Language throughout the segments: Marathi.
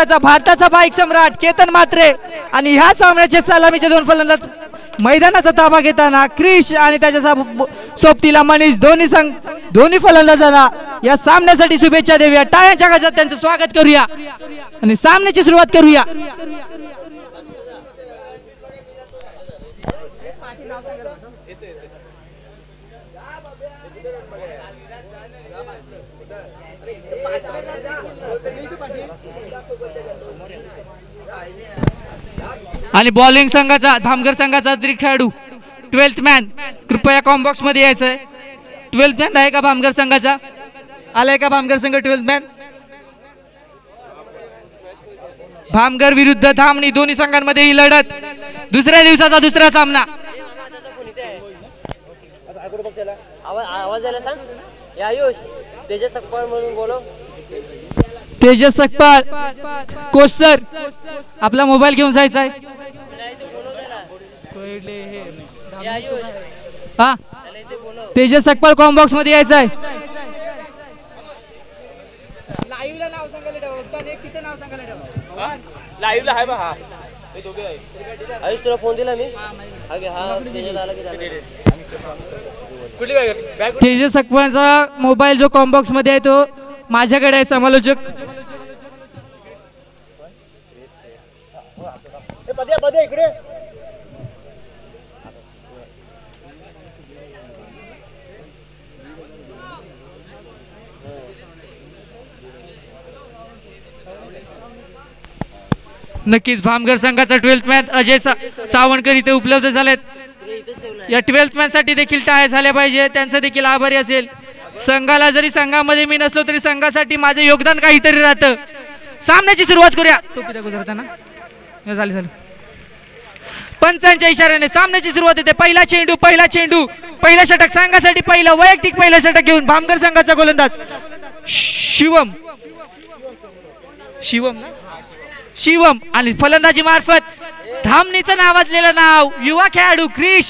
संघाचा भारताचा बाईक सम्राट केतन म्हात्रे आणि ह्या सामन्याचे सलामीचे दोन फलंदाज मैदानाचा ताबा घेताना क्रिश आणि त्याच्या सोबतीला मनीष दोन्ही फलंदाजांना या सामन्यासाठी शुभेच्छा देऊया. टाळ्यांच्या गजरात त्यांचं स्वागत करूया आणि सामन्याची सुरुवात करूया. आणि बॉलिंग संघाचा भामगर संघाचा अतिरिक्त खेळाडू 12th मॅन कृपया कॉम्बॉक्स मध्ये यायचंय. 12th मॅन आहे का भामगर संघाचा? आलाय का भामगर संघ 12th मॅन? भामगर विरुद्ध धामणी दोन्ही संघांमध्ये ही लढत दुसऱ्या दिवसाचा दुसरा सामना. तेजस सकपाळ कोच सर आपला मोबाईल घेऊन जायचा आहे. हा तेजस सकपाळ कॉम्बॉक्स मध्ये यायचा आहे. लाईव्हला नाव सांगायला ठेवा. एक तिथे नाव सांगायला ठेवा. लाईव्हला आहे बा. हा ते दोघे आहे. आयुष तुला फोन दिला मी. हा तेजस आला की कुठली बॅग? तेजस सकपाळचा मोबाईल जो कॉम्बॉक्स मध्ये आहे तो माझ्याकडे आहे. समालोचक इकडे नक्कीच भामगर संघाचा 12th मॅन अजय सावंतकर इथे उपलब्ध झालेत. या 12th मॅन साठी देखील टाळ्या झाल्या पाहिजे. त्यांचं देखील आभारी असेल. संघाला जरी संघामध्ये मी नसलो तरी संघासाठी माझे योगदान काहीतरी राहतं. सामन्याची सुरुवात करूया. झाली पंचांच्या इशाऱ्याने सामन्याची सुरुवात होते. पहिला चेंडू पहिला षटक संघासाठी वैयक्तिक पहिला षटक घेऊन भामगर संघाचा गोलंदाज शिवम आणि फलंदाजी मार्फत धामणीचं नावाजलेलं नाव युवा खेळाडू क्रिश.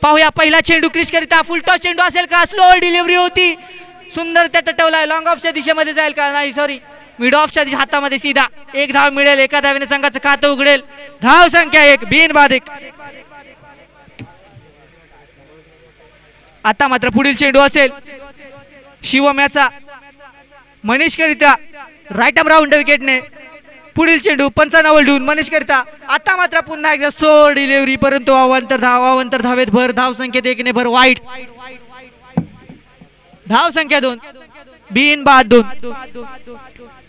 पाहूया पहिला चेंडू क्रिश करिता फुल टॉस चेंडू असेल का? स्लो डिलिव्हरी होती. सुंदर त्या टवलाय. लॉंग ऑफच्या दिशेमध्ये जाईल का? नाही सॉरी मिड ऑफच्या हातामध्ये सीधा. एक धाव मिळेल. एका धावेने संघाचं खातं उघडेल. धाव संख्या 1 बिनबाद 1. आता मात्र पुढील चेंडू असेल शिवम याचा मनीष करिता राईट आर्म राऊंड विकेटने. पुढील चेंडू 95 घेऊन मनीष करिता. आता मात्र पुन्हा एकदा सो डिलिव्हरी परंतु अवांतर धावेत भर. धाव संख्येत 1 ने भर. वाईट. धाव संख्या 2 बिनबाद 2.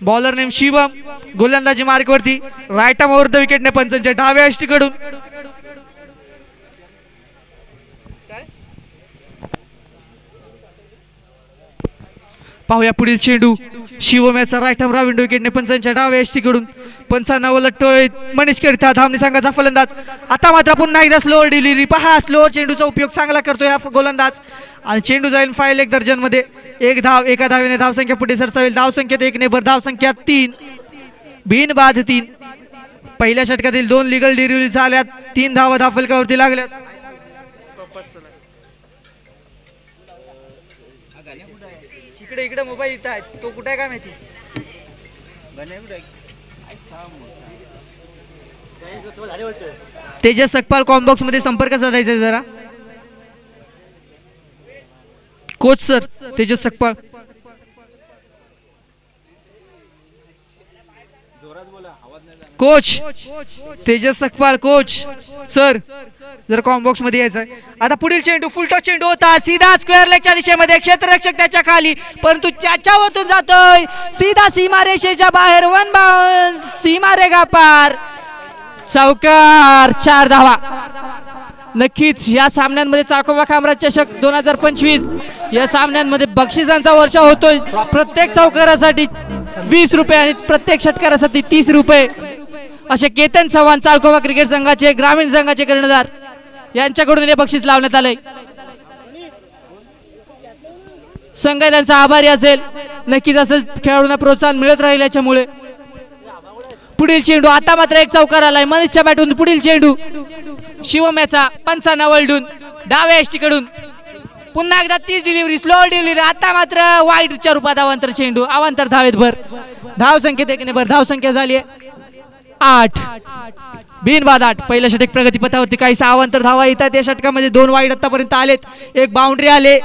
बॉलर नेम शिवम गोलंदाजी मार्क वरती राईट आर्म ओव्हर द विकेटने पंचांच्या डाव्या अष्टीकडून. पाहूया पुढील चेंडू शिवम याचा राईट आर्म राऊंड विकेटने पंचांच्या डाव्या अष्टीकडून. 95 लटतोय मनीष करिता धामणी संघाचा फलंदाज. आता मात्र पुन्हा एकदा स्लोअर डिलिव्हरी. पहा स्लोअर चेंडूचा उपयोग चांगला करतोय हा गोलंदाज आणि चेंडू जाईल फाईल 1 दर्जन मध्ये. 1 धाव एका धावेने धाव संख्या पुढे सरसावेल. धाव संख्येत 1 ने भर. धाव संख्या 3 बिनबाद 3. पहिल्या षटकातील 2 लिगल डिलिव्हरी झाल्यात. 3 धावा धावफलकावरती लागल्यात. इकडे मोबाईल इथं आहे. तो कुठे आहे काय माहिती? तेजस सकपाळ कॉम्बॉक्स मध्ये संपर्क साधायचा जरा. Coach sir Tejas Sakpal. Coach Tejas Sakpal coach sir जर कॉम्बॉक्स मध्ये यायचं. आता पुढील चेंडू फुल टॉस चेंडू होता सीधा स्क्वेअर लेगच्या दिशेमध्ये. क्षेत्ररक्षक त्याच्या खाली परंतु त्याच्यावरतून जातोय सीधा सीमारेषेच्या बाहेर. 1 बाउंस सीमारेगा पार. चौकार. 4 धावा. नक्कीच या सामन्यांमध्ये चाकोबा कामराज चषक 2025 या सामन्यांमध्ये बक्षिसांचा वर्षा होतोय. प्रत्येक चौकारासाठी 20 रुपये आणि प्रत्येक षटकारासाठी 30 रुपये असे केतन चव्हाण चाळकोबा क्रिकेट संघाचे ग्रामीण संघाचे कर्णधार यांच्याकडून हे बक्षीस लावण्यात आले. संघ त्यांचा आभारी असेल. नक्कीच असं खेळाडूंना प्रोत्साहन मिळत राहील याच्यामुळे. पुढील चेंडू आता मात्र एक चौकार आलाय मनीषच्या बॅटून. पुढील चेंडू शिवम याचा 95 डून डाव्या एष्टीकडून. पुन्हा एकदा 30 डिलिव्हरी स्लो डिलिव्हरी. आता मात्र वाईडच्या रूपात अवांतर चेंडू. अवांतर धावेत भर. धाव संख्येत 1 ने भर. धाव संख्या झाली 8. बिनबाद 8. पहिल्या षटक प्रगतीपथावरती काही अवांतर धावा येतात. या षटकामध्ये 2 वाईड आतापर्यंत आलेत. एक बाउंड्री आले,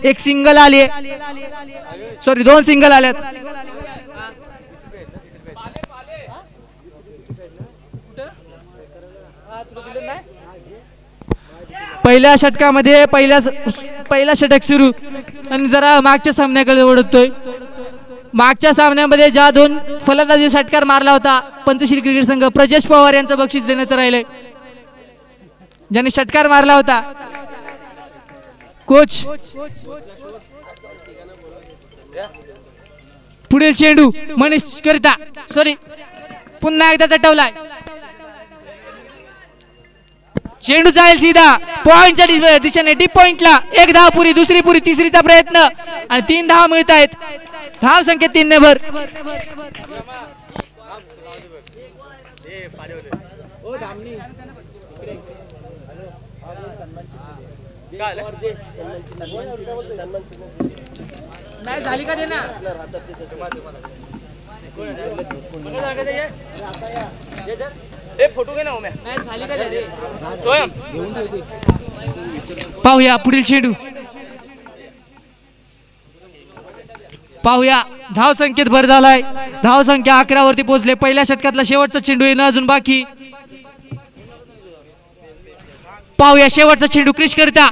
एक सिंगल आले, सॉरी 2 सिंगल आल्यात. पहिल्या षटकामध्ये पहिला षटक सुरू आणि जरा मागच्या सामन्याकडे ओढतोय. मागच्या सामन्यामध्ये ज्या 2 फलंदाजी षटकार मारला होता पंचशील क्रिकेट संघ, प्रजेश पवार यांचं बक्षीस देण्याचं राहिलंय. ज्यांनी षटकार मारला होता कोच. पुढील चेंडू मनीष करिता, सॉरी पुन्हा एकदा तटवलाय. चेंडू जाईल सीधा पॉइंटच्या दिशेने, डीप पॉइंटला. 1 धाव पुरी, दुसरी पुरी, तिसरीचा प्रयत्न आणि 3 धाव मिळत आहेत. धाव संख्या 3 ने भर. नाही झाली का ते ना फोटो घे ना. नाही झाली का ते. पाहूया पुढील चेंडू. पाहूया धाव संख्येत भर झालाय. धाव संख्या 11 वरती पोहोचले. पहिल्या षटकातला शेवटचा चेंडू येणं अजून बाकी. पाहूया शेवटचा चेंडू क्रिश करता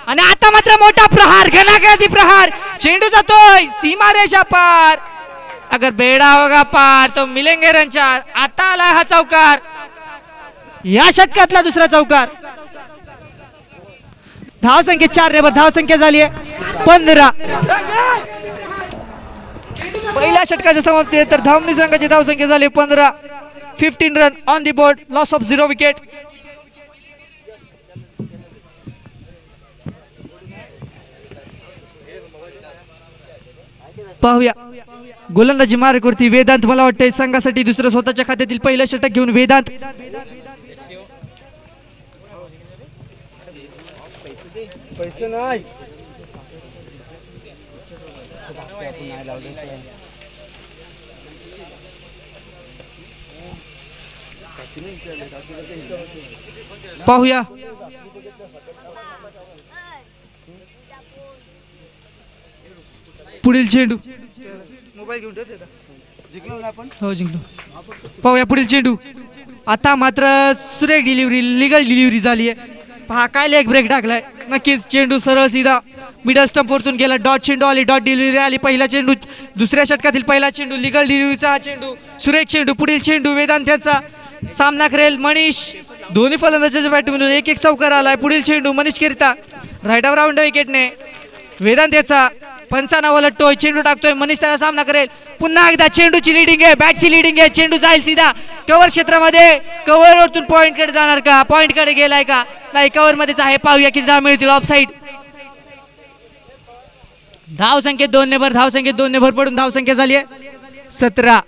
आणि आता मात्र मोठा प्रहार, घणाघाती प्रहार. चेंडू जातोय सीमारेषा पार. अगर बेड़ा होगा पार तो मिलेंगे रन. आता आला हा चौकार, या षटकातला दुसरा चौकार. धाव संख्या 4 ने भर. धाव संख्या झाली 15. पहिल्या षटकाच्या समाप्ती तर धावणी संघाची धाव संख्या झाली 15. 15 run on the board. Loss of 0 wicket. पाहूया गोलंदाजी मार्गवरती वेदांत. मला वाटतं संघासाठी दुसरं स्वतःच्या खात्यातील पहिलं षटक घेऊन वेदांत. पैसे नाही. पाहूया पुढील चेंडू. मोबाईल घेऊन जिंकलो ना आपण. हो जिंकलो. पाहूया पुढील चेंडू. आता मात्र सुरेख डिलिव्हरी, लिगल डिलिव्हरी झाली आहे. पहा काय लेग ब्रेक टाकलाय. नक्कीच चेंडू सरळ सीधा मिडल स्टंप वरतून गेला. डॉट चेंडू आली, डॉट डिलिव्हरी आली. पहिला चेंडू, दुसऱ्या षटकातील पहिला चेंडू, लिगल डिलिव्हरीचा चेंडू, सुरेख चेंडू. पुढील चेंडू वेदांत्याचा सामना करेल मनीष. दोन्ही फलंदाजाच्या बॅटमधून 1-1 चौकार आलाय. पुढील चेंडू मनीष करिता राईट ऑफ राऊंड विकेटने. वेदांत्याचा 95 लट्टोय. चेंडू टाकतोय मनीष, त्याला सामना करेल. पुन्हा एकदा चेंडूची लिडिंग आहे, बॅटची लिडिंग आहे. चेंडू जाईल सीधा कव्हर क्षेत्रामध्ये. कव्हर वरतून पॉइंट कडे जाणार का? पॉइंट कडे गेलाय का? नाही, कव्हर मध्येच आहे. पाहूया किती धाव मिळतील. Of side. धाव संख्येत 2 ने भर. धाव संख्येत 2 ने भर पडून धाव संख्या झाली आहे 17.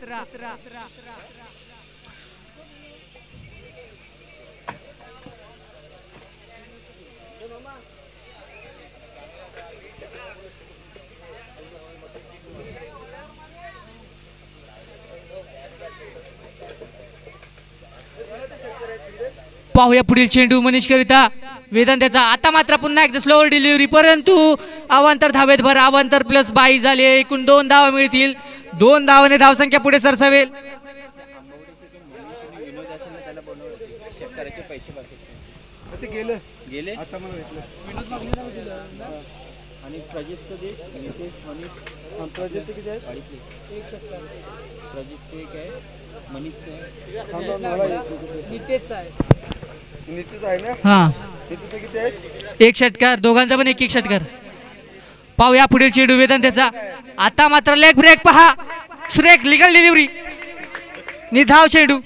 पाहूया पुढील चेंडू मनीष करिता वेदांत्याचा. आता मात्र पुन्हा एकदा स्लोअर डिलिव्हरी, परंतु अवांतर धावेत भर. अवांतर प्लस 22 झाले. एकूण 2 धावा मिळतील. 2 धावाने धावसंख्या पुढे सरसावेल. एक षटकार, दोघांचा पण 1-1 षटकार. पाहूया पुढील चेंडू वेदांत्याचा. आता मात्र लेग ब्रेक पहा. सुरेख लिगल डिलिव्हरी, निधाव चेंडू.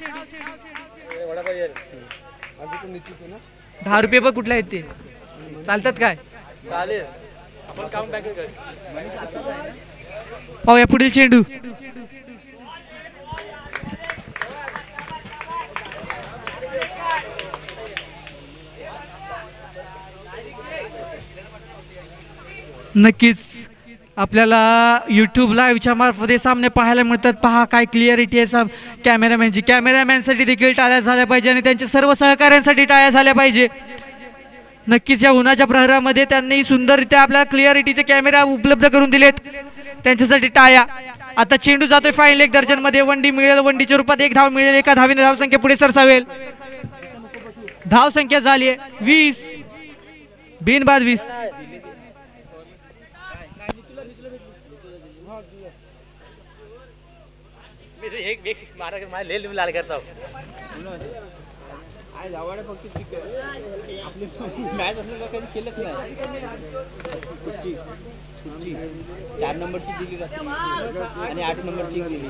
10 रुपये पण कुठले आहेत ते चालतात काय? पाहूया पुढील चेंडू. नक्कीच आपल्याला यूट्यूब लाईव्हच्या मार्फत सामने पाहायला मिळतात. पहा काय क्लिअरिटी आहे कॅमेरामॅनची. कॅमेरामॅनसाठी देखील टाळ्या झाल्या पाहिजे आणि त्यांच्या सर्व सहकाऱ्यांसाठी टाळ्या झाल्या पाहिजे. नक्कीच या उन्हाच्या प्रहरामध्ये त्यांनी सुंदररित्या आपल्याला क्लिअरिटीचे कॅमेरा उपलब्ध करून दिलेत, त्यांच्यासाठी टाळ्या. आता चेंडू जातोय फाईन लेग दर्जनमध्ये. वंडी मिळेल, वंडीच्या रूपात एक धाव मिळेल. एका धावीने धावसंख्या पुढे सरसावेल. धावसंख्या झाली आहे 20, बिनबाद 20. मॅच असलं कधी केलंच नाही. 4 नंबरची दिली आणि 8 नंबरची दिली.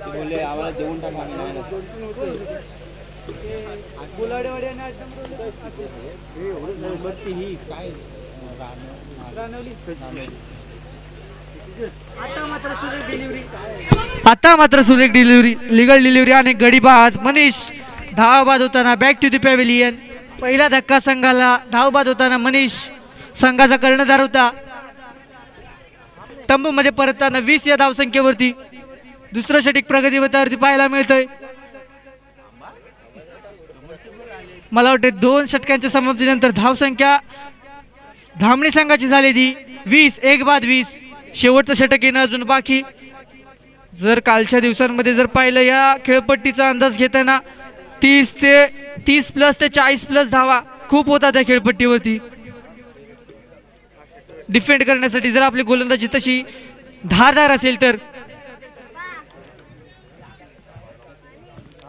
बोलले आम्हाला देऊन टाका आम्ही नाही नंबरची ही काय आता मात्र सुरेख डिलिव्हरी, लिगल डिलिव्हरी आणि गडी बाद. मनीष धाव बाद होताना बॅक टू द पॅव्हिलियन. पहिला धक्का संघाला. धाव बाद होताना मनीष संघाचा कर्णधार होता. तंबू मध्ये परतताना 20 या धावसंख्येवरती. दुसरं षटक प्रगतीपथावरती पाहायला मिळतंय. मला वाटते 2 षटकांच्या समाप्तीनंतर धावसंख्या धामणी संघाची झालेली 20, एक बाद 20. शेवटचं षटक येणं अजून बाकी. जर कालच्या दिवसांमध्ये जर पाहिलं या खेळपट्टीचा अंदाज घेताना 30 प्लस ते 40 प्लस धावा खूप होता त्या खेळपट्टीवरती. डिफेंड करण्यासाठी जर आपली गोलंदाजी तशी धारदार असेल तर.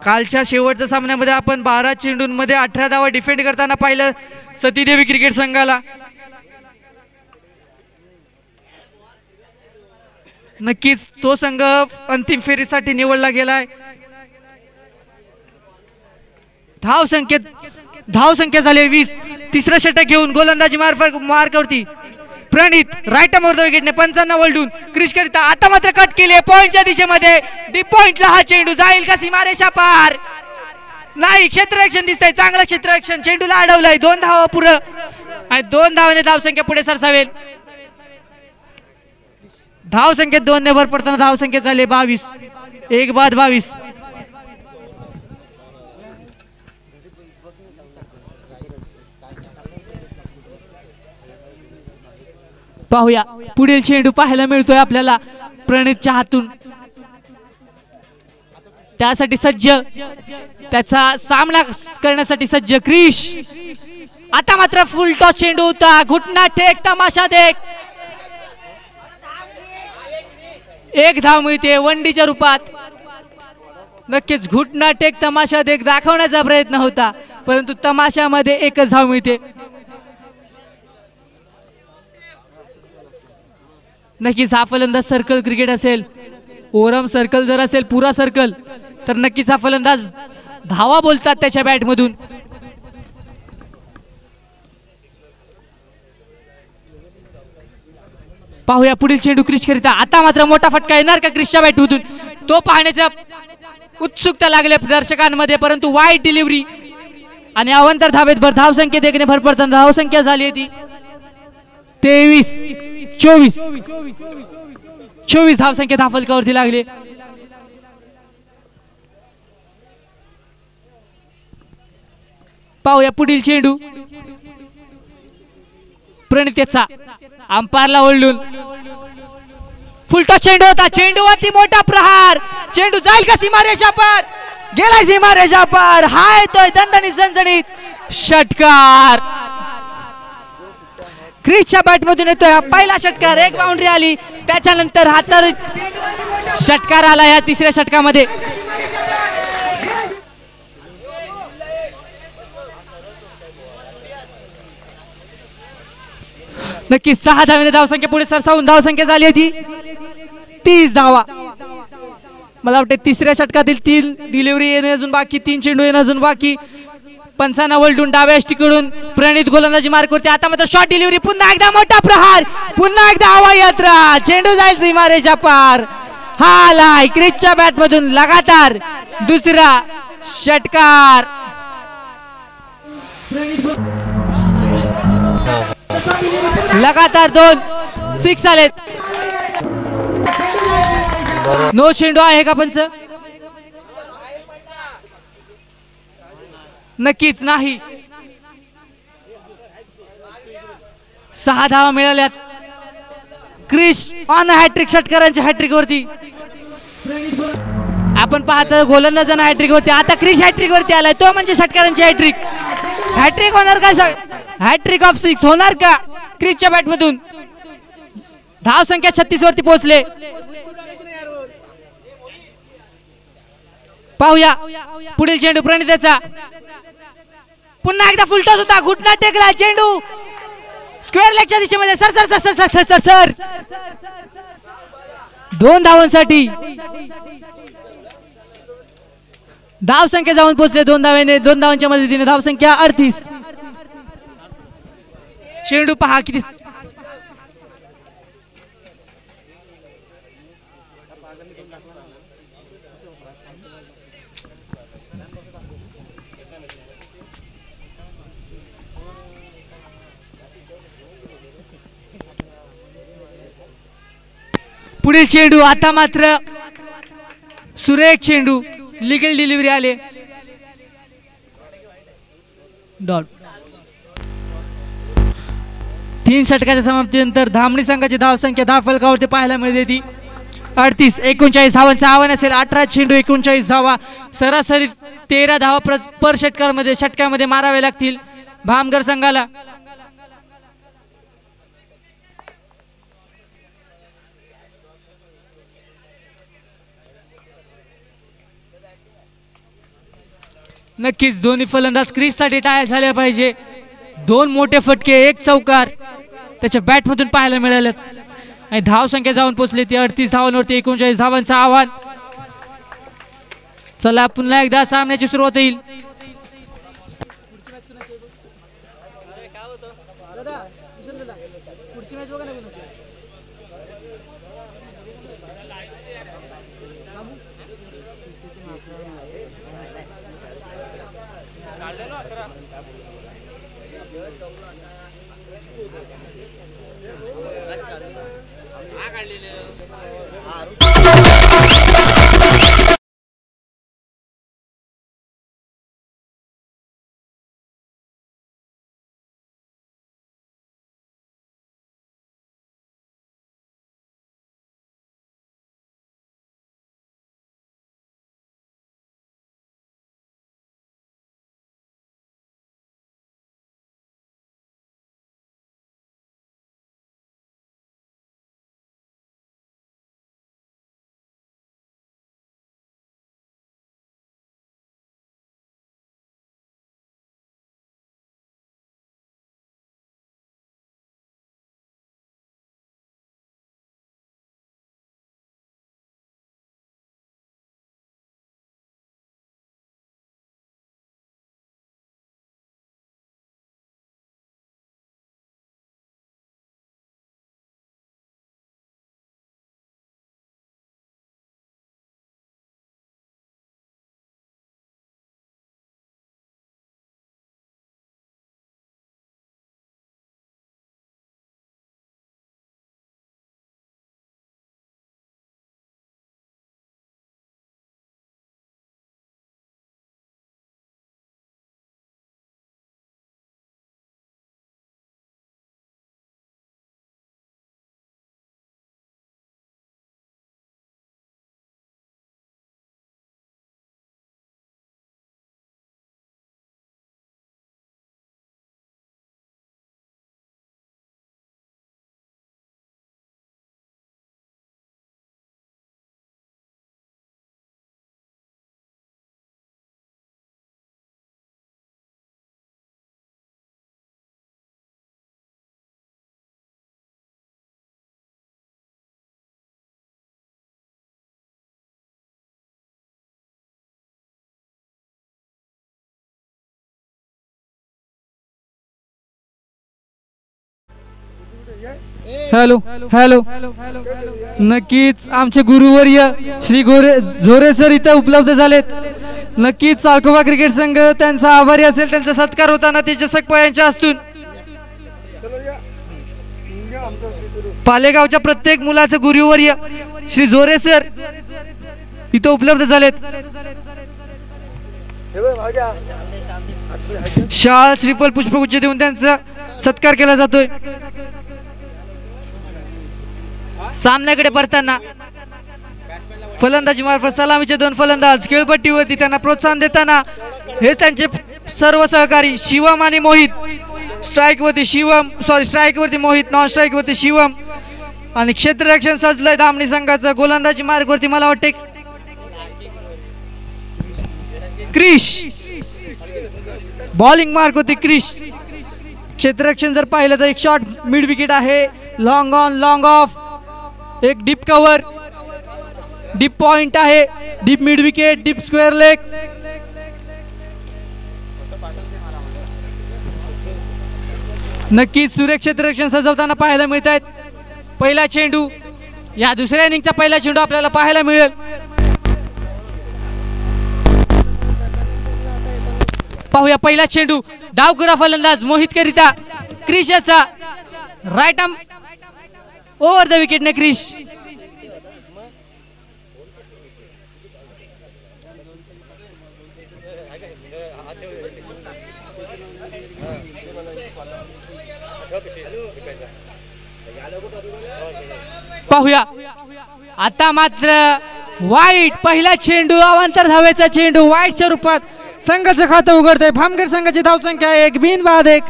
कालच्या शेवटच्या सामन्यामध्ये आपण 12 चेंडूंमध्ये 18 धावा डिफेंड करताना पाहिलं सतीदेवी क्रिकेट संघाला. नक्कीच तो संघ अंतिम फेरीसाठी निवडला गेलाय. धावसंख्या झाली 20. तिसरं षटक घेऊन गोलंदाजी मार्कावरती प्रणित राईट आर्म विकेटने 55 वलडून क्रिश करिता. आता मात्र कट केले पॉइंटच्या दिशेमध्ये. डीप पॉइंटला हा चेंडू जाईल का सीमारेषा पार? नाही. क्षेत्ररक्षण दिसतंय, चांगलं क्षेत्ररक्षण. चेंडूला अडवलंय. 2 धावा पुरं आणि 2 धावाने धावसंख्या पुढे सरसावेल. धावसंख्येत 2 ने भर पडताना धावसंख्या झाली 22, एक बाद 22. पाहूया पुढील चेंडू पाहायला मिळतोय आपल्याला प्रणितच्या हातून. त्यासाठी सज्ज, त्याचा सामना करण्यासाठी सज्ज क्रिश. आता मात्र फुल टॉस चेंडू होता. घुटना टेक, तमाशा देख. एक धाव मिळते वंडीच्या रूपात. नक्कीच घुटना टेक, तमाशा देख दाखवण्याचा प्रयत्न होता, परंतु तमाशामध्ये एकच धाव मिळते. नक्कीच हा फलंदाज सर्कल क्रिकेट असेल, ओरम सर्कल जर असेल पुरा सर्कल, तर नक्कीच हा फलंदाज धावा बोलतात त्याच्या बॅटमधून. पाहूया पुढील चेंडू क्रिश करिता. आता मात्र मोठा फटका येणार का क्रिशच्या बॅटमधून? तो पाहण्याचा उत्सुकता लागले दर्शकांमध्ये, परंतु वाईट डिलिव्हरी आणि अवंतर धावेत भर. धावसंख्येत एकने भर पडताना धावसंख्या झाली ती 24 धावसंख्या धाफलकावरती लागले. पाहूया पुढील चेंडू प्रणितेचा. अंपायरला ओढून फुलटॉस चेंडू होता. चेंडूवरती मोठा प्रहार. चेंडू जाईल का सीमारेषा पार? गेलाय सीमारेषा पार. हा येतोय दणदणीत झणझणीत षटकार. क्रिशच्या बॅटमधून येतोय पहिला षटकार. एक बाउंड्री आली, त्याच्यानंतर हातार षटकार आला या तिसऱ्या षटकामध्ये. नक्की 6 धावेने धावसंख्या पुढे सरसावून धावसंख्या झाली होती 30 धावा. मला वाटते तिसऱ्या षटकातील 3 डिलिव्हरी येणे अजून बाकी, 3 चेंडू येणे अजून बाकी. 55 वलटून डाव्या अष्टीकडून प्रणित गोलंदाजी मार्क करते. आता मात्र शॉर्ट डिलिव्हरी. पुन्हा एकदा मोठा प्रहार. पुन्हा एकदा हवाई यात्रा. चेंडू जाईल सीमारेषा पार. हा आलाय क्रिशच्या बॅटमधून लगातार दुसरा षटकार. लगातार 2 6 आलेत. नो चेंडू आहे का पंच? नक्कीच नाही. 6 धावा मिळाल्यात. क्रिश ऑन हॅट्रिक, षटकारांच्या हॅट्रिक वरती. आपण पाहतो गोलंदाजांना हॅट्रिक होते, आता क्रिश हॅट्रिक वरती आलाय, तो म्हणजे षटकारांची हॅट्रिक. हॅट्रिक होणार का? हॅट्रिक ऑफ 6 होणार का क्रिशच्या बॅट मधून? धाव संख्या 36 वरती पोहोचले. पाहूया पुढील चेंडू प्रणिताचा. पुन्हा एकदा फुलटॉस होता, घुटना टेकला, चेंडू स्क्वेअर लेगच्या दिशेमध्ये. Sir sir sir sir sir sir sir 2 धावांसाठी धाव संख्या जाऊन पोहोचले. 2 धावांनी, 2 धावांच्या मदतीने धाव संख्या 38. चेंडू पहा किती पुढील चेंडू. आता मात्र सुरेख चेंडू, लिगल डिलिव्हरी आले. डॉट. 3 षटकाच्या समाप्तीनंतर धामणी संघाची धाव संख्या 10 फलकावरती पाहायला मिळते ती 38. 39 धावांचं आव्हान असेल. 18 चेंडू 39 धावा. सरासरी 13 धावा पर षटकामध्ये मारावे लागतील भामगर संघाला. नक्कीच दोन्ही फलंदाज क्रीज साठी टाळ्या झाल्या पाहिजे. 2 मोठे फटके, 1 चौकार त्याच्या बॅट मधून पाहायला मिळाले आणि धाव संख्या जाऊन पोहोचली ती 38 धावांवरती. 39 धावांचं आव्हान. चला पुन्हा एकदा सामन्याची सुरुवात होईल. Hello hello. नक्कीच आमचे गुरुवर्य श्री झोरे सर इथं उपलब्ध झालेत. नक्कीच चाळकोबा क्रिकेट संघ त्यांचा आभारी असेल. त्यांचा सत्कार होताना तेजस सकपाळ यांच्या हस्तून पालेगावच्या प्रत्येक मुलाचं गुरुवर्य श्री जोरे सर इथं उपलब्ध झालेत. शाल श्रीफल पुष्पगुच्छ देऊन त्यांचा सत्कार केला जातोय. सामन्याकडे परताना फलंदाजी मार्फत सलामीचे 2 फलंदाज खेळपट्टीवरती त्यांना प्रोत्साहन देताना हेच त्यांचे सर्व सहकारी शिवम आणि मोहित. स्ट्राइक वरती मोहित, नॉन स्ट्राइक वरती शिवम आणि क्षेत्ररक्षण सजलंय धामणी संघाचं. गोलंदाजी मार्ग वरती मला वाटते क्रिश, बॉलिंग मार्क होती क्रिश. क्षेत्ररक्षण जर पाहिलं तर एक शॉट मिड विकेट आहे, लॉंग ऑन लॉंग ऑफ, एक डीप कव्हर, डीप पॉइंट आहे, deep mid wicket, deep square leg. नक्कीच सुरेख क्षेत्ररक्षण सजवताना पाहायला मिळत आहेत. पहिला चेंडू, या दुसऱ्या इनिंगचा पहिला चेंडू आपल्याला पाहायला मिळेल. पाहूया पहिला चेंडू, डावखुरा फलंदाज मोहित करिता क्रिश याचा राईट आर्म ओव्हर द विकेटने क्रिश. पाहूया आता मात्र वाईट, पहिला चेंडू अवांतर धावेचा चेंडू वाईटच्या रूपात संघाचं खातं उघडतंय. भामगड संघाची धावसंख्या 1 बिनबाद 1.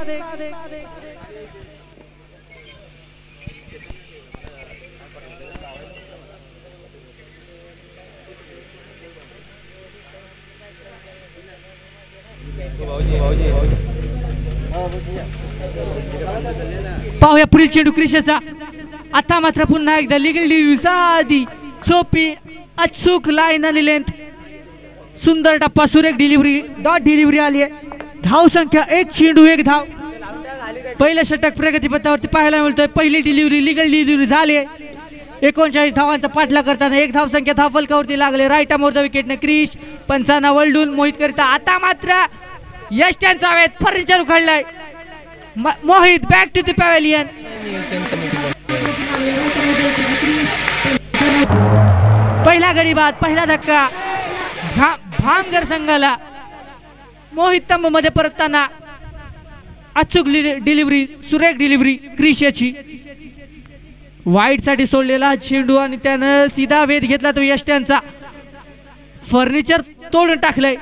पाहूया पुढील चेंडू क्रिशचा. आता मात्र पुन्हा एकदा लिगल डिलिव्हरी साधी सोपी अचूक लाईन आणि लेंथ, सुंदर टप्पा, सुरेख डिलिव्हरी, डॉट डिलिव्हरी आली आहे. धाव संख्या 1 चेंडू 1 धाव. पहिलं षटक प्रगतीपथावरती पाहायला मिळतोय. पहिली डिलिव्हरी लिगल डिलिव्हरी झाली आहे. 39 धावांचा पाठला करताना 1 धाव संख्या धाव फलकावरती लागले. राईट आर्म ओव्हर द विकेटने क्रिश. पंचांना वळडून मोहित करिता आता मात्र यष्ट्यांचा वेध फर्निचर उखडलाय. Mohit back to the pavilion. पहिला गडी बाद, पहिला धक्का भामगड संघाला. मोहित तंबू मध्ये परतताना अचूक डिलिव्हरी, सुरेख डिलिव्हरी क्रिश याची. वाईट साठी सोडलेला चेंडू आणि त्यानं सीधा वेध घेतला तो यष्ट्यांचा. फर्निचर तोडून टाकलंय.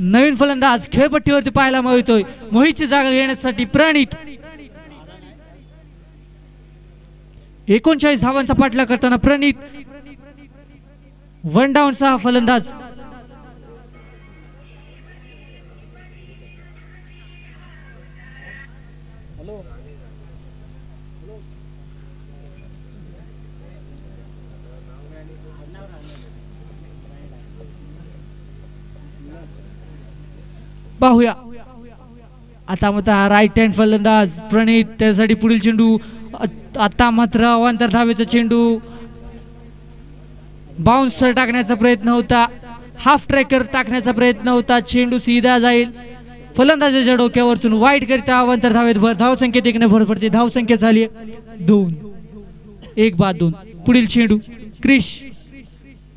नवीन फलंदाज खेळपट्टीवरती पाहायला मिळतोय. मोहितची जागा घेण्यासाठी प्रणित. 39 धावांचा पाठला करताना प्रणित. 1 डाऊन 6 फलंदाज. पाहूया आता मात्र राईट हँड फलंदाज प्रणित, त्यासाठी पुढील चेंडू. आता मात्र अवांतर धावेचा चेंडू. बाउन्सर टाकण्याचा प्रयत्न होता, हाफ ट्रॅकर टाकण्याचा प्रयत्न होता. चेंडू सीधा जाईल फलंदाजाच्या डोक्यावरतून. वाईट करिता अवांतर धावेत भर. धावसंख्येत 1 ने भर पडते. धावसंख्या झाली 2. 1 बाद 2. पुढील चेंडू Krish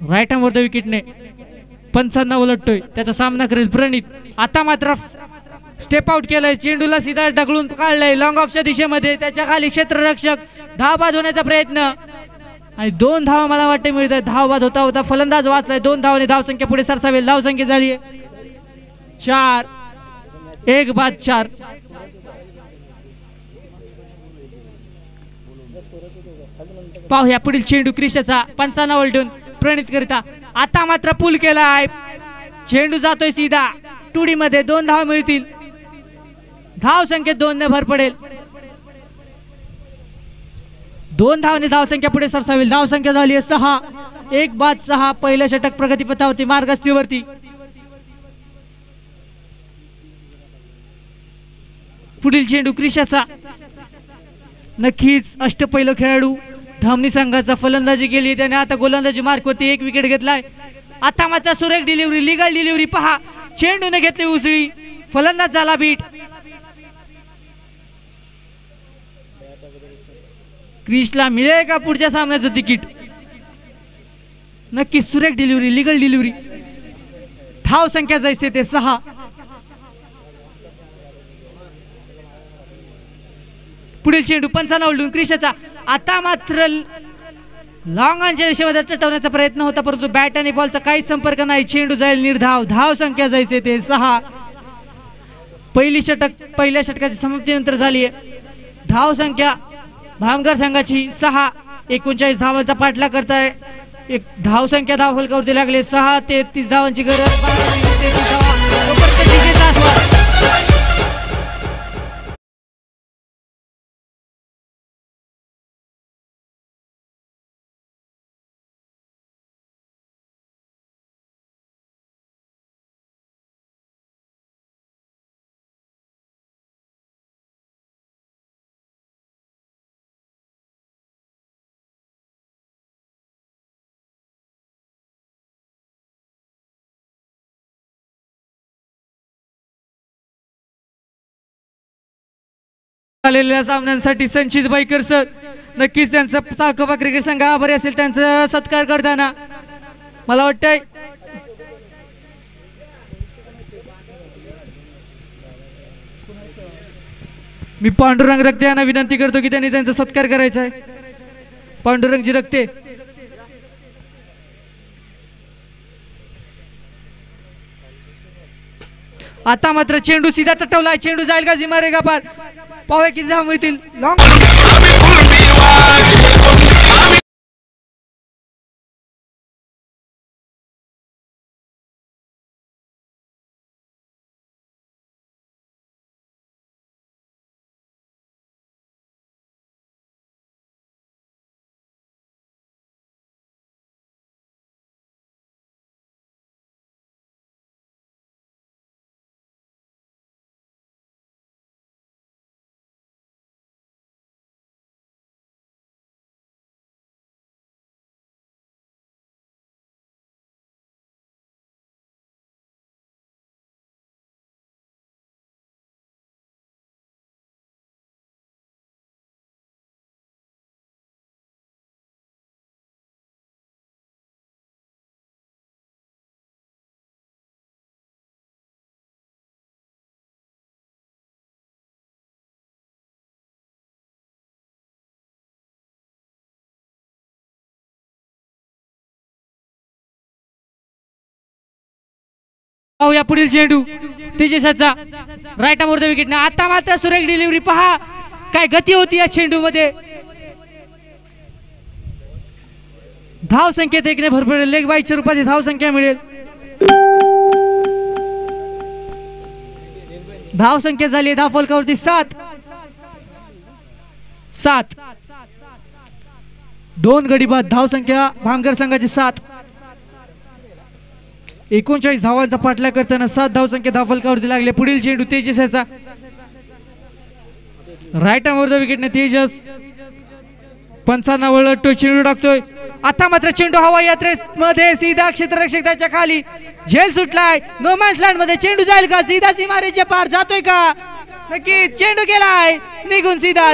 right arm over the विकेटने. पंचांना उलटतोय, त्याचा सामना करेल प्रणित. आता मात्र स्टेप आउट केलंय, चेंडूला सीधा ढकलून काढलंय लॉंग ऑफच्या दिशेमध्ये. त्याच्या खाली क्षेत्ररक्षक. धाव बाद होण्याचा प्रयत्न आणि 2 धावा मला वाटते मिळत आहेत. धाव बाद होता होता फलंदाज वाचलाय. 2 धावांनी धावसंख्या पुढे सरसावेल. धावसंख्या झाली 4. 1 बाद 4. पाहूया पुढील चेंडू क्रिशचा. पंचांना उलटून प्रणित करिता. आता मात्र पूल केला आहे. चेंडू जातोय सीधा टुडी मध्ये. 2 धाव मिळतील. धाव संख्येत 2 ने भर पडेल. 2 धावांनी धावसंख्या पुढे सरसावेल. धावसंख्या झाली 6. 1 बाद 6. पहिलं षटक प्रगतीपथावरती मार्गस्थीवरती. पुढील चेंडू क्रिशाचा. नक्कीच अष्टपैलू खेळाडू धामणी संघाचा फलंदाजी केली त्याने. आता गोलंदाजी मार्कवरती 1 विकेट घेतलाय. आता मात्र सुरेख डिलिव्हरी, लिगल डिलिव्हरी पहा. चेंडूने घेतली उसळी, फलंदाज झाला बीट. क्रिसला मिळेल का पुढच्या सामन्याचं तिकीट? नक्की सुरेख डिलिव्हरी, लिगल डिलिव्हरी. धाव संख्या जैसे ते 6. पुढील चेंडू पंचांना उलटून क्रिशाचा. आता मात्र लॉंगांच्या दिशेमध्ये चटवण्याचा प्रयत्न होता, परंतु बॅट आणि बॉलचा काहीच संपर्क नाही. चेंडू जाईल निर्धाव. धाव संख्या जैसे ते 6. पहिल्या षटकाची समाप्तीनंतर झाली आहे. धाव संख्या भामगर संघाची 6. 39 धावांचा पाठलाग करताय. एक धाव संख्या धाव फलकावरती लागले. 6 ते 30 धावांची गरज. आलेल्या सामन्यांसाठी संचित बाईकर सर, नक्कीच त्यांचा चाळकोबा क्रिकेट संघ आभारी असेल त्यांचा सत्कार करताना. मला वाटतंय मी पांडुरंग रक्ते यांना विनंती करतो की त्यांनी त्यांचा सत्कार करायचा आहे. पांडुरंगजी रक्ते. आता मात्र चेंडू सीधा तटवलाय. चेंडू जाईल का जिमा रेगा पार? पाहूया किती धाव मिळतील. लॉंग पाहूया पुढील चेंडू तेजसाचा राईट अमोर द विकेट. आता मात्र सुरेख डिलिव्हरी. पहा काय गती होती या चेंडू मध्ये. धाव संख्येत एकने भरपूर लेग बाईच्या रूपात धाव संख्या मिळेल. धाव संख्या झाली धाव फलकावरती 7. 2 गडी बाद. धाव संख्या भामगर संघाची 7. 39 धावांचा पाठलाग करताना 7 धाव संख्या धाव फलकावरती लागले. पुढील चेंडू तेजसाचा राईट अमोर द विकेटने तेजस पंचांना वळतो. चेंडू टाकतोय. आता मात्र चेंडू हवा यात्रेमध्ये सीधा क्षेत्ररक्षक त्याच्या खाली. झेल सुटलाय. नो मॅन्स लँड मध्ये चेंडू जाईल का? सीधा सीमारेषेच्या पार जातोय का? नक्की चेंडू गेलाय निघून सीधा.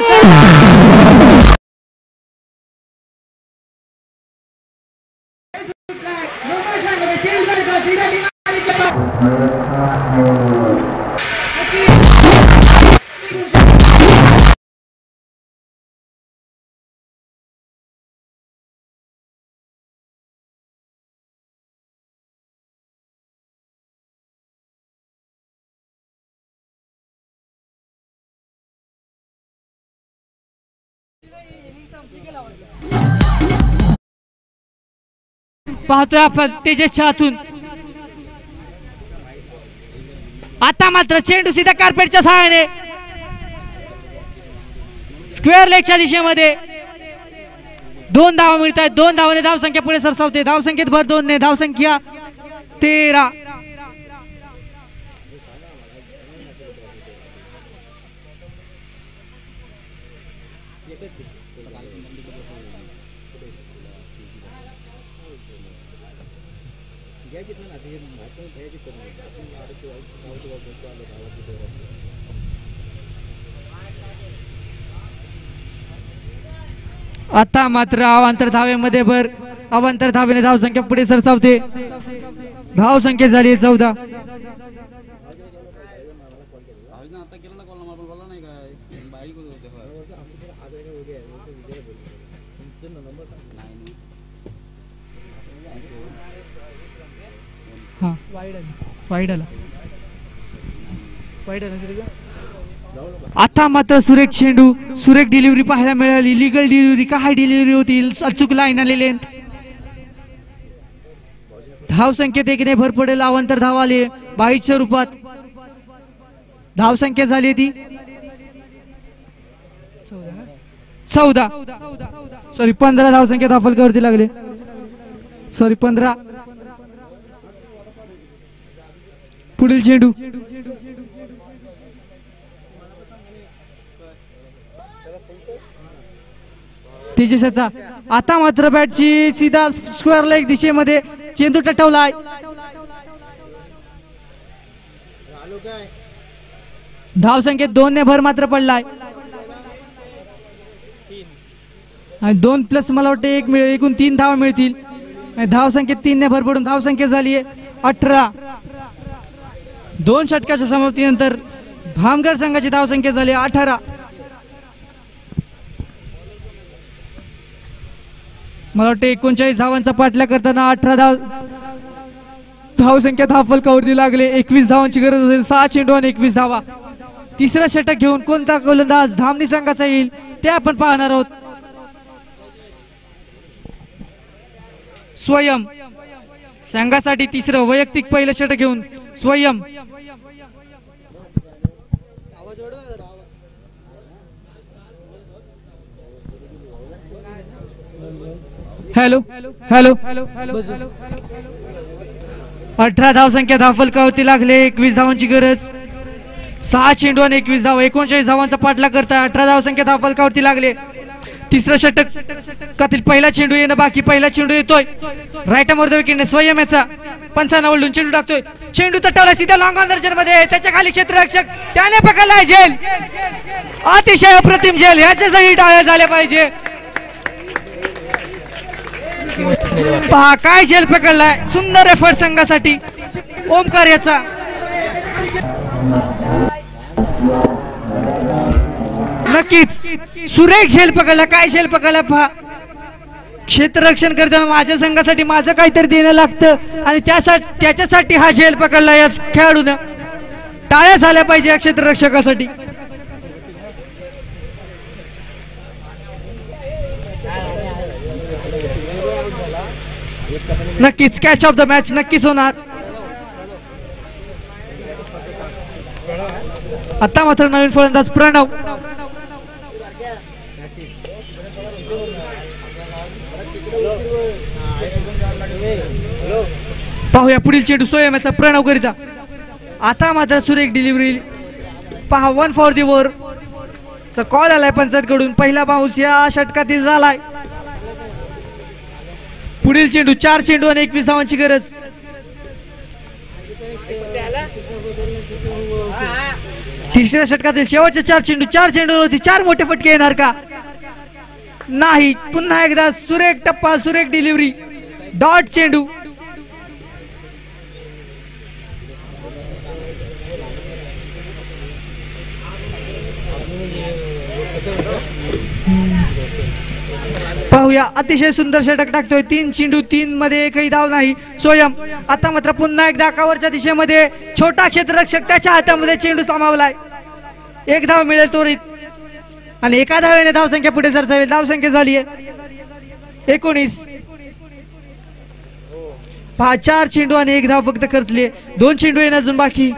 पाहतोय आपण तेजसच्या हातून. आता मात्र चेंडू सीधा कार्पेटच्या सहाय्याने स्क्वेअर लेगच्या दिशेमध्ये 2 धावा मिळत आहेत. 2 धावाने धाव संख्या पुढे सरसावते. धाव संख्येत भर 2 ने धाव संख्या 13. आता मात्र अवांतर धावेमध्ये भर. अवांतर धावेने धावसंख्या पुढे सरसावते. धावसंख्या झाली 14. हा वाईड आला. आता मात्र सुरेख चेंडू, सुरेख डिलिव्हरी पाहायला मिळाली. लिगल डिलिव्हरी का हाय डिलिव्हरी होती, अचूक लाईन आलेली. धाव संख्येत एकने भर पडेल. अवांतर धाव आले 22च्या रूपात. धाव संख्या झाली ती 14 सॉरी 15 धाव संख्या धाफलकावरती लागले. सॉरी 15. पुढील चेंडू तेजसचा. आता मात्र बॅटची सीधा स्क्वेअर लेग दिशेमध्ये चेंडू टटवलाय. धाव संख्येत 2 ने भर मात्र पडलाय. आणि 2 प्लस मला वाटतं 1 मिळेल. एकूण 3 धावा मिळतील. धाव संख्येत 3 ने भर पडून धाव संख्या झाली आहे 18. 2 षटकाच्या समाप्तीनंतर भामगर संघाची धाव संख्या झाली 18. मला वाटतं 39 धावांचा पाठलाग करताना 18 धाव संख्या धाफलकावरती लागले. 21 धावांची गरज असेल. 6 चेंडू आणि 21 धावा. तिसरा षटक घेऊन कोणता गोलंदाज धामणी संघाचा येईल ते आपण पाहणार आहोत. स्वयं संघासाठी तिसरं वैयक्तिक पहिलं षटक घेऊन स्वयं. हॅलो हॅलो 18 धाव संख्या धाफलकावरती लागले. 21 धावांची गरज. 6 चेंडू आणि 21 धाव. 39 धावांचा पाठलाग करता 18 धाव संख्या धाफलकावरती लागले. तिसरं षटकातील पहिला चेंडू येणं बाकी. पहिला चेंडू येतोय राईट आर्म विकेटने स्वयं याचा. पंचांना वळून चेंडू टाकतोय. चेंडू तटवला सीधा लॉंग ऑन दर्जन मध्ये. त्याच्या खाली क्षेत्ररक्षक त्याने पकडलाय झेल. अतिशय अप्रतिम झेल. ह्याच्यासाठी टाळ्या झाल्या पाहिजे. पहा काय झेल पकडलाय. सुंदर एफर्ट संघासाठी ओमकार याचा. नक्कीच सुरेख झेल पकडला. काय झेल पकडला पहा. क्षेत्ररक्षण करताना माझ्या संघासाठी माझं काहीतरी देणं लागतं आणि त्याच्यासाठी हा झेल पकडला या खेळाडूनं. टाळ्या झाल्या पाहिजे या क्षेत्ररक्षकासाठी. नक्कीच कॅच ऑफ द मॅच नक्कीच होणार. आता मात्र नवीन फलंदाज प्रणव. पाहूया पुढील चेंडू स्वयंचा प्रणव करिता. आता मात्र सुरेख डिलिव्हरी. पहा 1 फॉर दी ओव्हर चा कॉल आलाय पंचांकडून. पहिला बाउन्स या षटकातील झालाय. पुढील चेंडू 4 चेंडू आणि 21 धावांची गरज. तिसऱ्या षटकातील शेवटचे 4 चेंडू. 4 चेंडूवरती 4 मोठे फटके येणार का नाही. पुन्हा एकदा सुरेख टप्पा, सुरेख डिलिव्हरी, डॉट चेंडू. पाहूया अतिशय सुंदर षटक टाकतोय. 3 चेंडू 3 मध्ये एकही धाव नाही. स्वयं आता मात्र पुन्हा एकदा कव्हरच्या दिशेमध्ये छोटा क्षेत्ररक्षक त्याच्या हातामध्ये चेंडू सामावलाय. 1 धाव मिळेल त्वरित आणि एका धावेने धावसंख्या पुढे सरसावेल. धावसंख्या झाली आहे 19. 4 चेंडू आणि 1 धाव फक्त खर्चली. 2 चेंडू येणं अजून बाकी.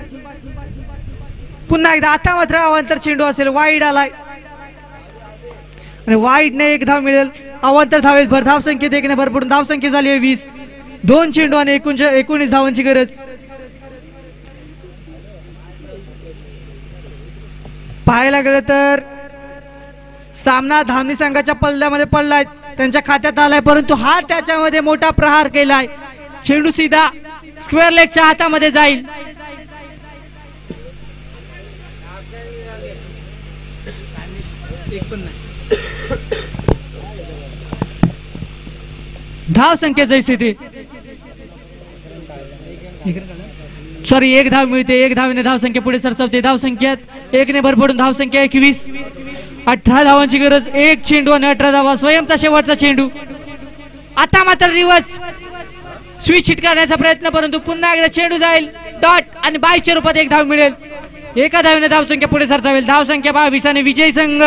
पुन्हा एकदा आता मात्र अवांतर चेंडू असेल. वाईड आलाय आणि वाईडने 1 धाव मिळेल. अवांतर धावेत भर. धावसंख्येत 1 ने भर पडून धावसंख्या झाली आहे 20. 2 चेंडू आणि 19 धावांची गरज. पाहायला गेलं तर सामना धामणी संघाच्या पल्ल्यामध्ये पडलाय. त्यांच्या खात्यात आलाय परंतु हा त्याच्यामध्ये मोठा प्रहार केलाय. चेंडू सीधा स्क्वेअर लेगच्या हातामध्ये जाईल. धाव संख्येची स्थिती सॉरी 1 धाव मिळते. 1 धावेने धाव संख्या पुढे सरसावते. धाव संख्येत 1 ने भर पडून धाव संख्या 21. 18 धावांची गरज. 1 चेंडू आणि 18 धावा. स्वयंचा शेवटचा चेंडू. आता मात्र रिवर्स स्विच हिट करण्याचा प्रयत्न परंतु पुन्हा एकदा चेंडू जाईल डॉट आणि 22च्या रूपात 1 धाव मिळेल. 1 धावेने धाव संख्या पुढे सरसावेल. धाव संख्या 22 आणि विजय संघ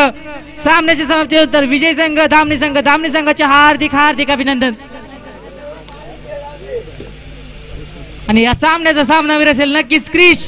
सामन्याची समाप्ती होतात. विजय संघ धामणी संघ. धामणी संघाचे हार्दिक हार्दिक अभिनंदन. आणि या सामन्याचा सामनावीर असेल नक्कीच क्रिश